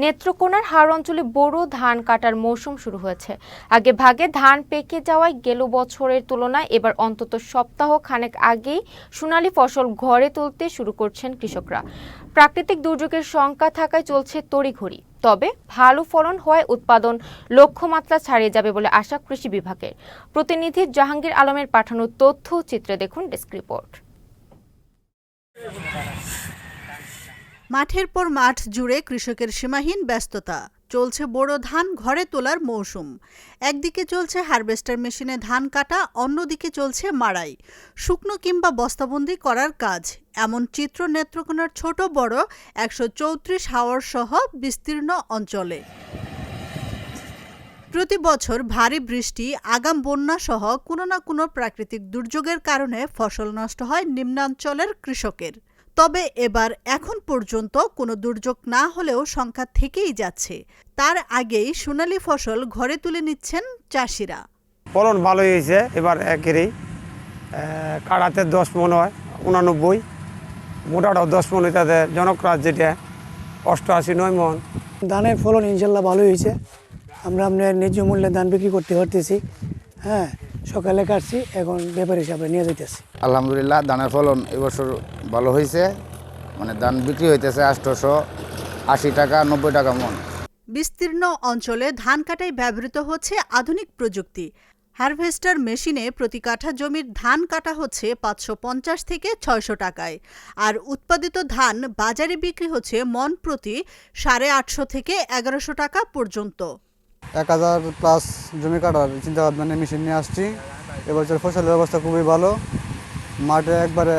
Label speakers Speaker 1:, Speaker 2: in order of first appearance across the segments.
Speaker 1: নেত্রকোনার হাওর অঞ্চলে বোরো ধান কাটার মৌসুম শুরু হয়েছে। আগে ভাগে ধান পেকে যাওয়ায় গেল বছরের তুলনায় এবার অন্তত সপ্তাহ খানেক আগেই সোনালী ফসল ঘরে তুলতে শুরু করছেন কৃষকরা। প্রাকৃতিক দুর্যোগের শঙ্কা থাকায় চলছে তড়িঘড়ি, তবে ভালো ফলন হওয়ায় উৎপাদন লক্ষ্যমাত্রা ছাড়িয়ে যাবে বলে আশা কৃষি বিভাগের। প্রতিনিধি জাহাঙ্গীর আলমের পাঠানো তথ্য চিত্রে দেখুন ডেস্ক রিপোর্ট।
Speaker 2: মাঠের পর মাঠ জুড়ে কৃষকের সীমাহীন ব্যস্ততা। চলছে বোরো ধান ঘরে তোলার মৌসুম। একদিকে চলছে হারভেস্টার মেশিনে ধান কাটা, অন্যদিকে চলছে মাড়াই, শুকনো কিংবা বস্তাবন্দি করার কাজ। এমন চিত্র নেত্রকোনার ছোট বড় 134 হাওর সহ বিস্তীর্ণ অঞ্চলে। প্রতি বছর ভারী বৃষ্টি, আগাম বন্যা সহ কোনো না কোনো প্রাকৃতিক দুর্যোগের কারণে ফসল নষ্ট হয় নিম্নাঞ্চলের কৃষকের। তবে এবার এখন পর্যন্ত কোনো দুর্যোগ না হলেও সংখ্যা থেকেই যাচ্ছে। তার আগেই সোনালী ফসল ঘরে তুলে নিচ্ছেন চাষিরা।
Speaker 3: ফলন ভালোই হয়েছে এবার একেরই। কাড়াতে 10 মন হয় 89, মোটাটাও 10 মন, তাদের জনকরাজ যেটা 88-9 মন।
Speaker 4: ধানের ফলন ইনশাল্লাহ ভালোই হয়েছে। আমরা আপনার ন্যায্য মূল্যে ধান বিক্রি করতে পারতেছি। হ্যাঁ, সকালে কাটছি, এখন ব্যাপারী হিসাবে নিয়ে যেতেছি।
Speaker 5: আলহামদুলিল্লাহ, ধানের ফলন এবছর ভালো হয়েছে। মানে ধান বিক্রি হইতেছে 880 টাকা 90 টাকা মন।
Speaker 2: বিস্তীর্ণ অঞ্চলে ধান কাটায় ব্যবহৃত হচ্ছে আধুনিক প্রযুক্তি। হারভেস্টার মেশিনে প্রতি কাঠা জমির ধান কাটা হচ্ছে 550 থেকে 600 টাকায়, আর উৎপাদিত ধান বাজারে বিক্রি হচ্ছে মন প্রতি 850 থেকে 1100 টাকা পর্যন্ত।
Speaker 6: 1000+ জমি কাটার চিন্তা ভাবনা নিয়ে মেশিন নিয়ে আসছি। এবছর ফসলের অবস্থা খুবই ভালো। মাঠে একবারে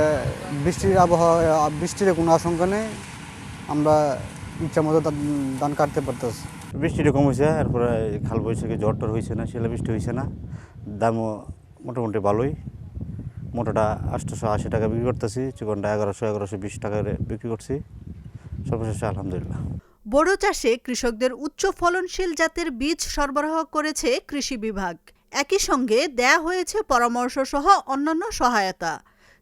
Speaker 6: বৃষ্টির আবহাওয়া, বৃষ্টির কোনো আশঙ্কা নেই। আমরা ইচ্ছা মতো ধান কাটতে পারতেছি।
Speaker 7: বৃষ্টিটা কম হয়েছে, এরপরে খাল বৈশাখে ঝড় টর হয়েছে না, শিলা বৃষ্টি হয়েছে না। দামও মোটামুটি ভালোই। মোটাটা 880 টাকা বিক্রি করতেছি, চিকনটা 1120 টাকা বিক্রি করছি। সর্বশেষে আলহামদুলিল্লাহ।
Speaker 2: বোরো চাষে কৃষকদের উচ্চ ফলনশীল জাতের বীজ সরবরাহ করেছে কৃষি বিভাগ। একই সঙ্গে দেয়া হয়েছে পরামর্শ সহ অন্যান্য সহায়তা।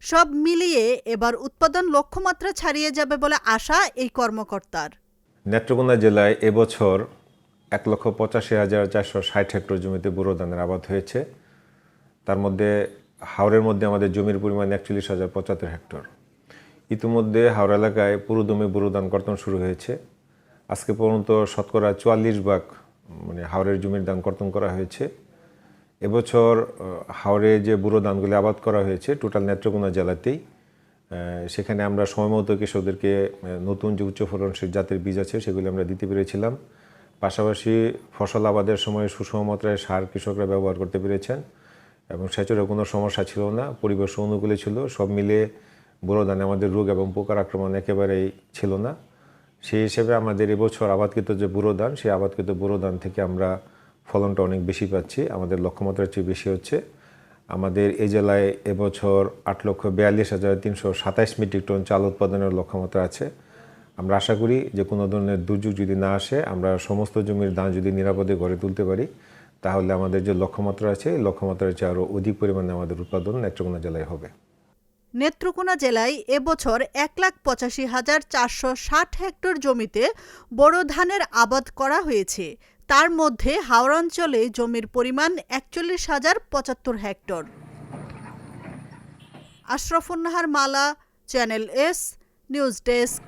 Speaker 2: সব মিলিয়ে এবার উৎপাদন লক্ষ্যমাত্রা ছাড়িয়ে যাবে বলে আশা এই কর্মকর্তার।
Speaker 8: নেত্রকোনা জেলায় এবছর 1,85,460 হেক্টর জমিতে বোরো ধানের আবাদ হয়েছে। তার মধ্যে হাওরের মধ্যে আমাদের জমির পরিমাণ 41,075 হেক্টর। ইতিমধ্যে হাওর এলাকায় পুরোদমে বোরো ধান কর্তন শুরু হয়েছে। আজকে পর্যন্ত শতকরা 44 মানে হাওরের জমির ধান কর্তন করা হয়েছে। এবছর হাওরে যে বোরো ধানগুলি আবাদ করা হয়েছে টোটাল নেত্রকোনা জেলাতেই, সেখানে আমরা সময়মতো কৃষকদেরকে নতুন যে উচ্চ ফলনশীল জাতের বীজ আছে সেগুলি আমরা দিতে পেরেছিলাম। পাশাপাশি ফসল আবাদের সময় সুষম মাত্রায় সার কৃষকরা ব্যবহার করতে পেরেছেন এবং সেচেরও কোনো সমস্যা ছিল না, পরিবেশ অনুকূলে ছিল। সব মিলে বোরো ধানে আমাদের রোগ এবং পোকার আক্রমণ একেবারেই ছিল না। সেই হিসেবে আমাদের এবছর আবাদকৃত যে বোরো ধান, সেই আবাদকৃত বোরো ধান থেকে আমরা ফলনটা অনেক বেশি পাচ্ছি, আমাদের লক্ষ্যমাত্রার চেয়ে বেশি হচ্ছে। আমাদের এই জেলায় এবছর 8,42,327 মেট্রিক টন চাল উৎপাদনের লক্ষ্যমাত্রা আছে। আমরা আশা করি যে কোনো ধরনের দুর্যোগ যদি না আসে, আমরা সমস্ত জমির ধান যদি নিরাপদে ঘরে তুলতে পারি, তাহলে আমাদের যে লক্ষ্যমাত্রা আছে এই লক্ষ্যমাত্রার চেয়ে আরও অধিক পরিমাণে আমাদের উৎপাদন নেত্রকোনা জেলায় হবে।
Speaker 2: নেত্রকোনা জেলায় এবছর 1,85,460 হেক্টর জমিতে বোরো ধানের আবাদ করা হয়েছে। তার মধ্যে হাওড়াঞ্চলে জমির পরিমাণ 41,075 হেক্টর। আশরাফুন নাহার মালা, চ্যানেল এস, নিউজ ডেস্ক।